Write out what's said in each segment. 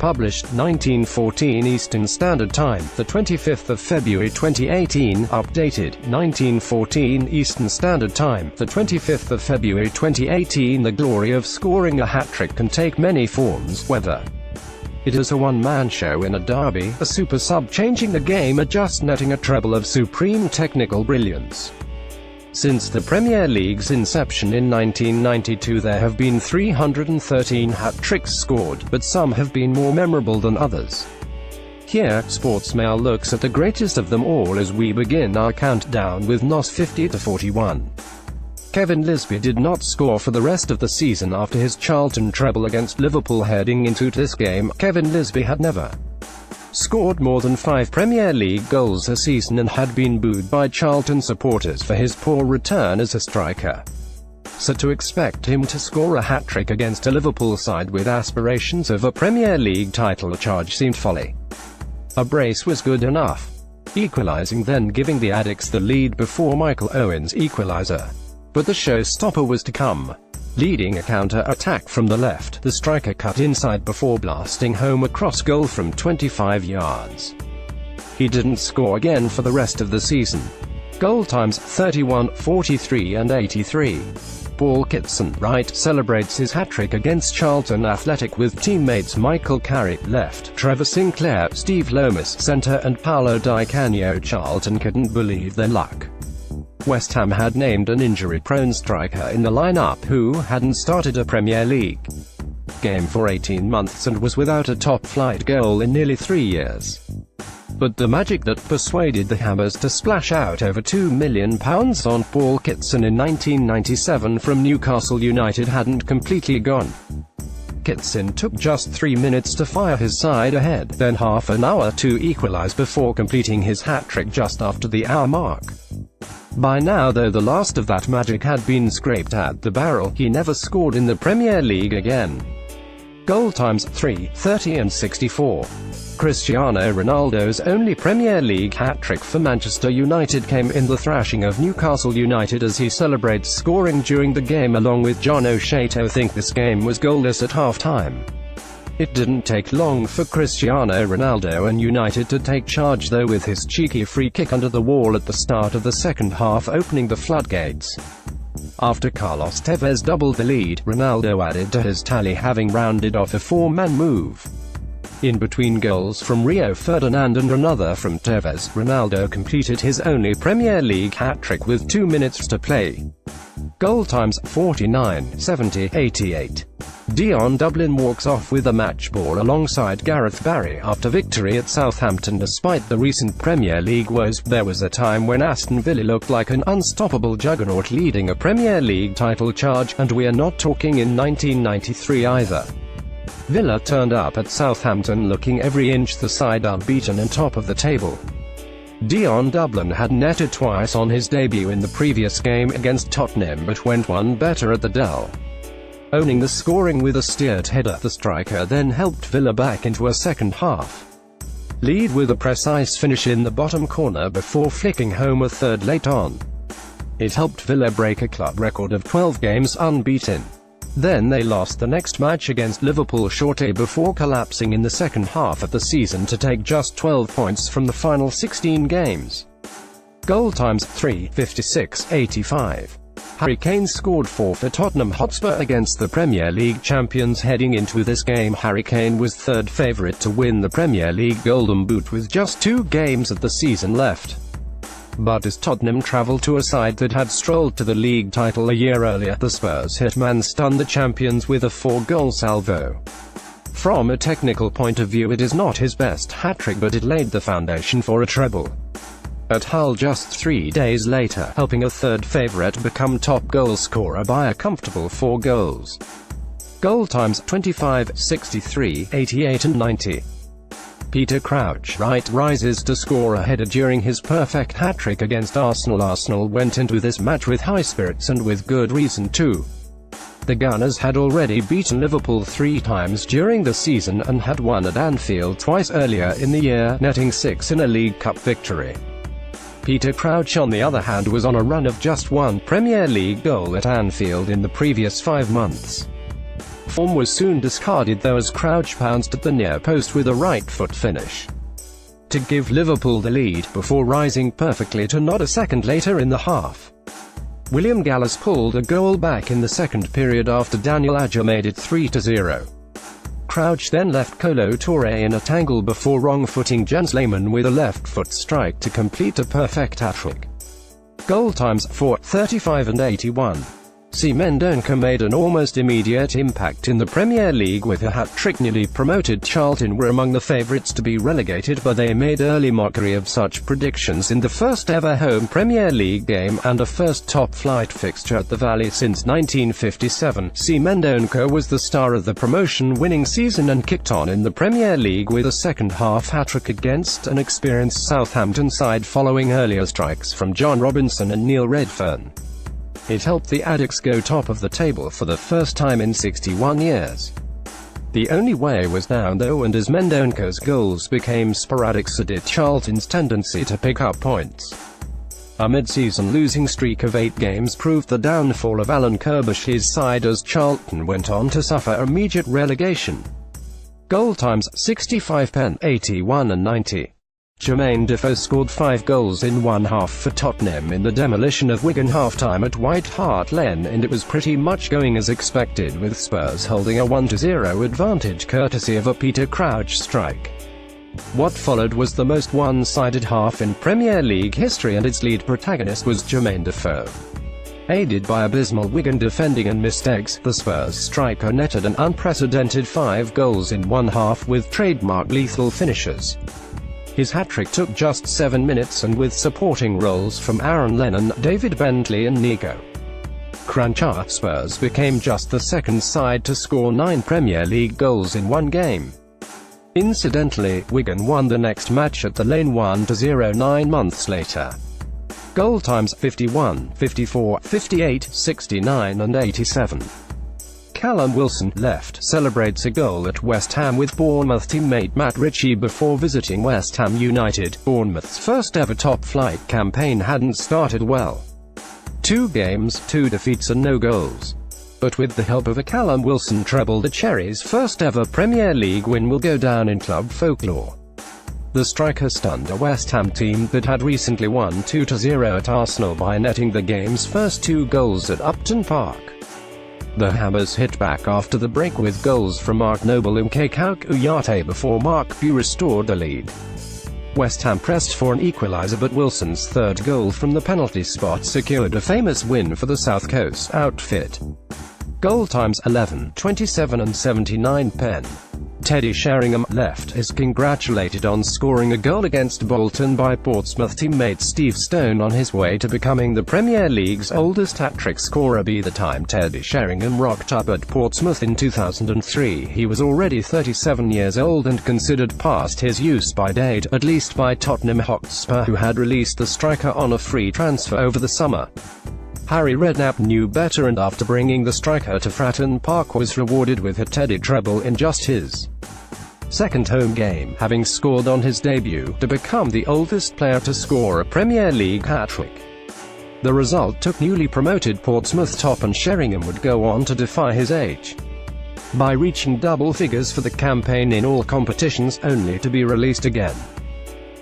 published 1914 Eastern Standard Time, the 25th of February 2018, updated 1914 Eastern Standard Time, the 25th of February 2018. The glory of scoring a hat-trick can take many forms, whether it is a one-man show in a derby, a super sub changing the game, or just netting a treble of supreme technical brilliance. Since the Premier League's inception in 1992, there have been 313 hat-tricks scored, but some have been more memorable than others. Here, Sportsmail looks at the greatest of them all as we begin our countdown with NOS 50-41. Kevin Lisbie did not score for the rest of the season after his Charlton treble against Liverpool. Heading into this game, Kevin Lisbie had never scored more than 5 Premier League goals a season and had been booed by Charlton supporters for his poor return as a striker. So to expect him to score a hat-trick against a Liverpool side with aspirations of a Premier League title charge seemed folly. A brace was good enough. Equalising, then giving the Addicks the lead before Michael Owen's equaliser. But the showstopper was to come. Leading a counter-attack from the left, the striker cut inside before blasting home a cross goal from 25 yards. He didn't score again for the rest of the season. Goal times 31, 43 and 83. Paul Kitson, right, celebrates his hat-trick against Charlton Athletic with teammates Michael Carrick left, Trevor Sinclair, Steve Lomas centre and Paolo Di Canio. Charlton couldn't believe their luck. West Ham had named an injury-prone striker in the lineup who hadn't started a Premier League game for 18 months and was without a top-flight goal in nearly 3 years. But the magic that persuaded the Hammers to splash out over £2 million on Paul Kitson in 1997 from Newcastle United hadn't completely gone. Kitson took just 3 minutes to fire his side ahead, then half an hour to equalise before completing his hat-trick just after the hour mark. By now, though the last of that magic had been scraped at the barrel, he never scored in the Premier League again. Goal times 3, 30 and 64. Cristiano Ronaldo's only Premier League hat-trick for Manchester United came in the thrashing of Newcastle United as he celebrates scoring during the game along with John O'Shea. To think this game was goalless at half-time. It didn't take long for Cristiano Ronaldo and United to take charge though, with his cheeky free kick under the wall at the start of the second half opening the floodgates. After Carlos Tevez doubled the lead, Ronaldo added to his tally, having rounded off a 4-man move. In between goals from Rio Ferdinand and another from Tevez, Ronaldo completed his only Premier League hat-trick with 2 minutes to play. Goal times 49, 70, 88. Dion Dublin walks off with a match ball alongside Gareth Barry after victory at Southampton. Despite the recent Premier League woes, there was a time when Aston Villa looked like an unstoppable juggernaut leading a Premier League title charge, and we are not talking in 1993 either. Villa turned up at Southampton looking every inch the side unbeaten and top of the table. Dion Dublin had netted twice on his debut in the previous game against Tottenham but went one better at the Dell. Owning the scoring with a steered header, the striker then helped Villa back into a second half lead with a precise finish in the bottom corner before flicking home a third late on. It helped Villa break a club record of 12 games unbeaten. Then they lost the next match against Liverpool shortly before collapsing in the second half of the season to take just 12 points from the final 16 games. Goal times 3, 56, 85. Harry Kane scored 4 for Tottenham Hotspur against the Premier League champions. Heading into this game, Harry Kane was third favourite to win the Premier League Golden Boot with just 2 games of the season left. But as Tottenham travelled to a side that had strolled to the league title a year earlier, the Spurs hitman stunned the champions with a 4-goal salvo. From a technical point of view, it is not his best hat-trick, but it laid the foundation for a treble at Hull just 3 days later, helping a third favourite become top goal scorer by a comfortable 4 goals. Goal times 25, 63, 88 and 90. Peter Crouch, right, rises to score a header during his perfect hat-trick against Arsenal. Arsenal went into this match with high spirits and with good reason too. The Gunners had already beaten Liverpool 3 times during the season and had won at Anfield twice earlier in the year, netting 6 in a League Cup victory. Peter Crouch, on the other hand, was on a run of just 1 Premier League goal at Anfield in the previous 5 months. Form was soon discarded though as Crouch pounced at the near post with a right foot finish to give Liverpool the lead, before rising perfectly to nod a second later in the half. William Gallas pulled a goal back in the second period after Daniel Agger made it 3-0. Crouch then left Kolo Touré in a tangle before wrong-footing Jens Lehmann with a left-foot strike to complete a perfect hat-trick. Goal times 4:35 and 81. C. Mendonca made an almost immediate impact in the Premier League with a hat-trick. Newly promoted Charlton were among the favourites to be relegated, but they made early mockery of such predictions in the first ever home Premier League game, and a first top-flight fixture at the Valley since 1957. C. Mendonca was the star of the promotion-winning season and kicked on in the Premier League with a second-half hat-trick against an experienced Southampton side following earlier strikes from John Robinson and Neil Redfern. It helped the Addicks go top of the table for the first time in 61 years. The only way was down though, and as Mendonca's goals became sporadic, so did Charlton's tendency to pick up points. A mid-season losing streak of 8 games proved the downfall of Alan Kirbish's side as Charlton went on to suffer immediate relegation. Goal times 65, 81 and 90. Jermaine Defoe scored 5 goals in one half for Tottenham in the demolition of Wigan half-time at White Hart Lane, and it was pretty much going as expected, with Spurs holding a 1-0 advantage courtesy of a Peter Crouch strike. What followed was the most one-sided half in Premier League history, and its lead protagonist was Jermaine Defoe. Aided by abysmal Wigan defending and mistakes, the Spurs striker netted an unprecedented 5 goals in one half with trademark lethal finishes. His hat-trick took just 7 minutes, and with supporting roles from Aaron Lennon, David Bentley and Nico Cranchar, Spurs became just the second side to score 9 Premier League goals in one game. Incidentally, Wigan won the next match at the Lane 1-0 9 months later. Goal times 51, 54, 58, 69 and 87. Callum Wilson, left, celebrates a goal at West Ham with Bournemouth teammate Matt Ritchie before visiting West Ham United. Bournemouth's first ever top-flight campaign hadn't started well. 2 games, 2 defeats and no goals. But with the help of a Callum Wilson treble, the Cherries' first ever Premier League win will go down in club folklore. The striker stunned a West Ham team that had recently won 2-0 at Arsenal by netting the game's first 2 goals at Upton Park. The Hammers hit back after the break with goals from Mark Noble and Kekau Kouyaté before Mark Bugh restored the lead. West Ham pressed for an equaliser, but Wilson's third goal from the penalty spot secured a famous win for the South Coast outfit. Goal times 11, 27 and 79. Teddy Sheringham, left, is congratulated on scoring a goal against Bolton by Portsmouth teammate Steve Stone on his way to becoming the Premier League's oldest hat-trick scorer. By the time Teddy Sheringham rocked up at Portsmouth in 2003, he was already 37 years old and considered past his use-by date, at least by Tottenham Hotspur, who had released the striker on a free transfer over the summer. Harry Redknapp knew better, and after bringing the striker to Fratton Park was rewarded with a Teddy treble in just his second home game, having scored on his debut, to become the oldest player to score a Premier League hat-trick. The result took newly promoted Portsmouth top, and Sheringham would go on to defy his age by reaching double figures for the campaign in all competitions, only to be released again.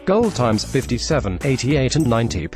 Goal times 57, 88 and 90.